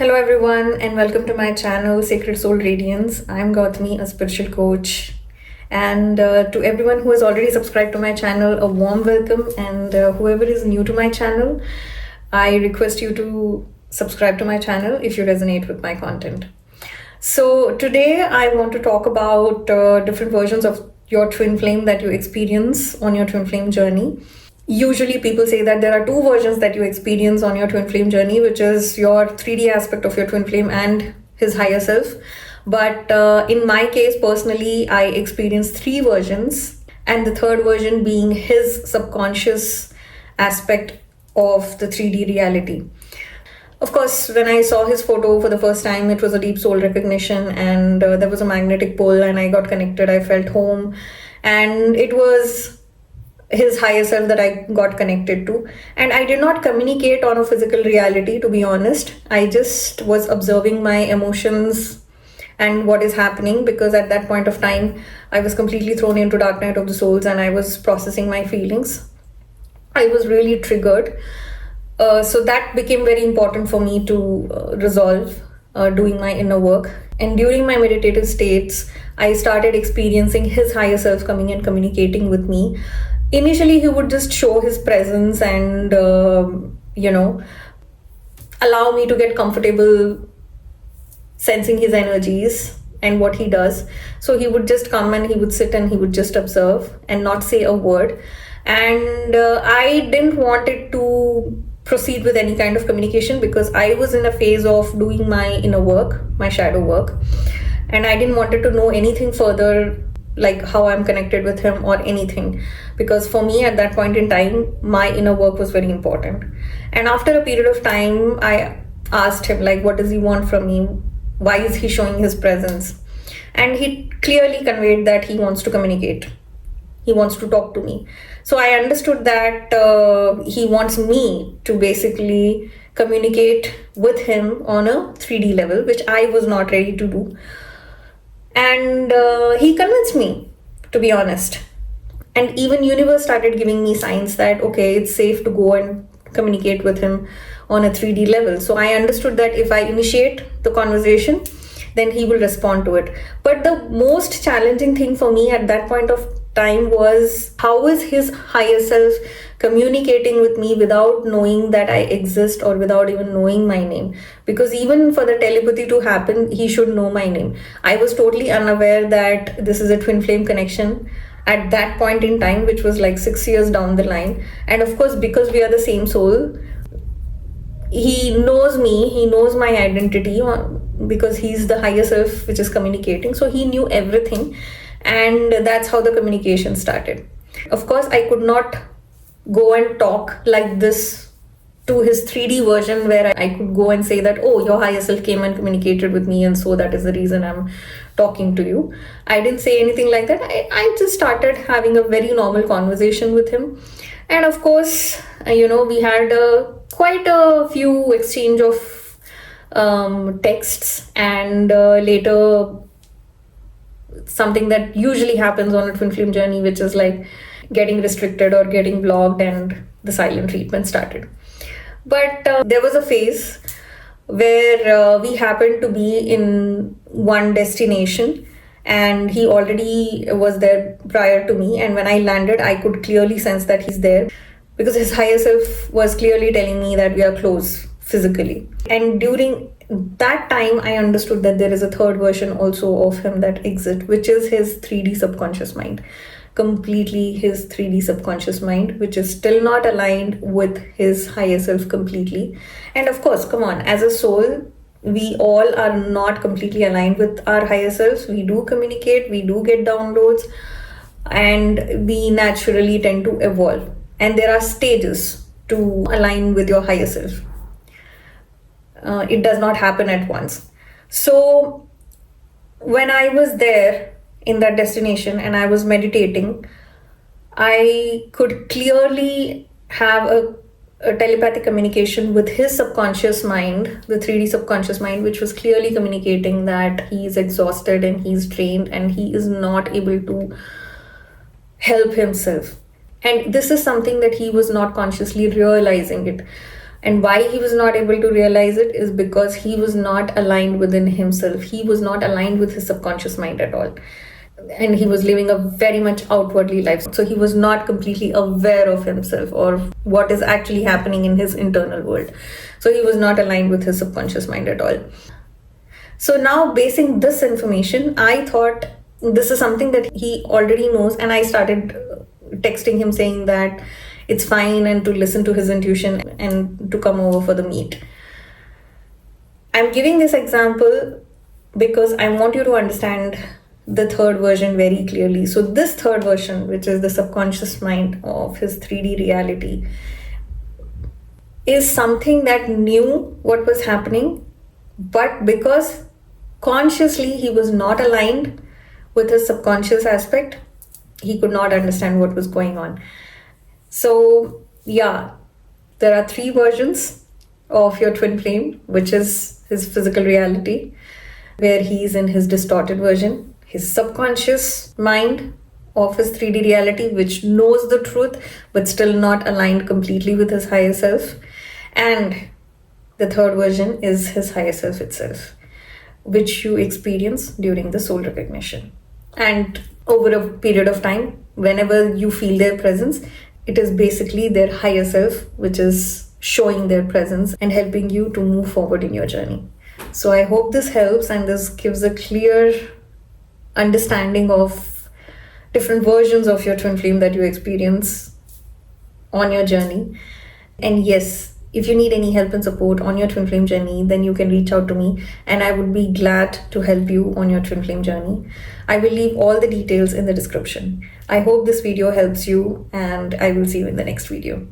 Hello, everyone, and welcome to my channel, Sacred Soul Radiance. I'm Gautami, a spiritual coach. And to everyone who has already subscribed to my channel, a warm welcome. And whoever is new to my channel, I request you to subscribe to my channel if you resonate with my content. So, today I want to talk about different versions of your twin flame that you experience on your twin flame journey. Usually people say that there are two versions that you experience on your twin flame journey, which is your 3D aspect of your twin flame and his higher self. But in my case, personally, I experienced three versions, and the third version being his subconscious aspect of the 3D reality. Of course, when I saw his photo for the first time, it was a deep soul recognition, and there was a magnetic pull, and I got connected. I felt home, and it was his higher self that I got connected to. And I did not communicate on a physical reality, to be honest. I just was observing my emotions and what is happening, because at that point of time, I was completely thrown into dark night of the souls and I was processing my feelings. I was really triggered. So that became very important for me to resolve doing my inner work. And during my meditative states, I started experiencing his higher self coming and communicating with me. Initially, he would just show his presence and, allow me to get comfortable sensing his energies and what he does. So he would just come and he would sit and he would just observe and not say a word. And I didn't want it to proceed with any kind of communication because I was in a phase of doing my inner work, my shadow work. And I didn't want to know anything further, like how I'm connected with him or anything, because for me at that point in time my inner work was very important. And after a period of time, I asked him, like, what does he want from me, why is he showing his presence? And he clearly conveyed that he wants to communicate, he wants to talk to me. So I understood that he wants me to basically communicate with him on a 3D level, which I was not ready to do. And he convinced me, to be honest. And even universe started giving me signs that, okay, it's safe to go and communicate with him on a 3D level. So I understood that if I initiate the conversation, then he will respond to it. But the most challenging thing for me at that point of time was, how is his higher self communicating with me without knowing that I exist or without even knowing my name? Because even for the telepathy to happen, he should know my name. I was totally unaware that this is a twin flame connection at that point in time, which was like 6 years down the line. And of course, because we are the same soul, he knows me, he knows my identity, because he's the higher self which is communicating. So he knew everything. And that's how the communication started. Of course, I could not go and talk like this to his 3D version where I could go and say that, oh, your higher self came and communicated with me, and so that is the reason I'm talking to you. I didn't say anything like that. I just started having a very normal conversation with him. And of course, we had quite a few exchange of texts, and later something that usually happens on a twin flame journey, which is like getting restricted or getting blocked, and the silent treatment started. But there was a phase where we happened to be in one destination, and he already was there prior to me. And when I landed, I could clearly sense that he's there, because his higher self was clearly telling me that we are close physically. And during that time, I understood that there is a third version also of him that exists, which is his 3D subconscious mind. Completely his 3D subconscious mind, which is still not aligned with his higher self completely. And of course, come on, as a soul, we all are not completely aligned with our higher selves. We do communicate, we do get downloads, and we naturally tend to evolve. And there are stages to align with your higher self. It does not happen at once. So when I was there in that destination and I was meditating, I could clearly have a telepathic communication with his subconscious mind, the 3D subconscious mind, which was clearly communicating that he is exhausted and he's drained and he is not able to help himself. And this is something that he was not consciously realizing it. And why he was not able to realize it is because he was not aligned within himself. He was not aligned with his subconscious mind at all. And he was living a very much outwardly life. So he was not completely aware of himself or what is actually happening in his internal world. So he was not aligned with his subconscious mind at all. So now, basing this information, I thought this is something that he already knows, and I started texting him saying that it's fine and to listen to his intuition and to come over for the meet. I'm giving this example because I want you to understand the third version very clearly. So this third version, which is the subconscious mind of his 3D reality, is something that knew what was happening, but because consciously he was not aligned with his subconscious aspect, he could not understand what was going on. So yeah, there are 3 versions of your twin flame, which is his physical reality, where he's in his distorted version, his subconscious mind of his 3D reality, which knows the truth but still not aligned completely with his higher self. And the third version is his higher self itself, which you experience during the soul recognition. And over a period of time, whenever you feel their presence, it is basically their higher self which is showing their presence and helping you to move forward in your journey. So I hope this helps and this gives a clear understanding of different versions of your twin flame that you experience on your journey. And yes, if you need any help and support on your twin flame journey, then you can reach out to me and I would be glad to help you on your twin flame journey. I will leave all the details in the description. I hope this video helps you and I will see you in the next video.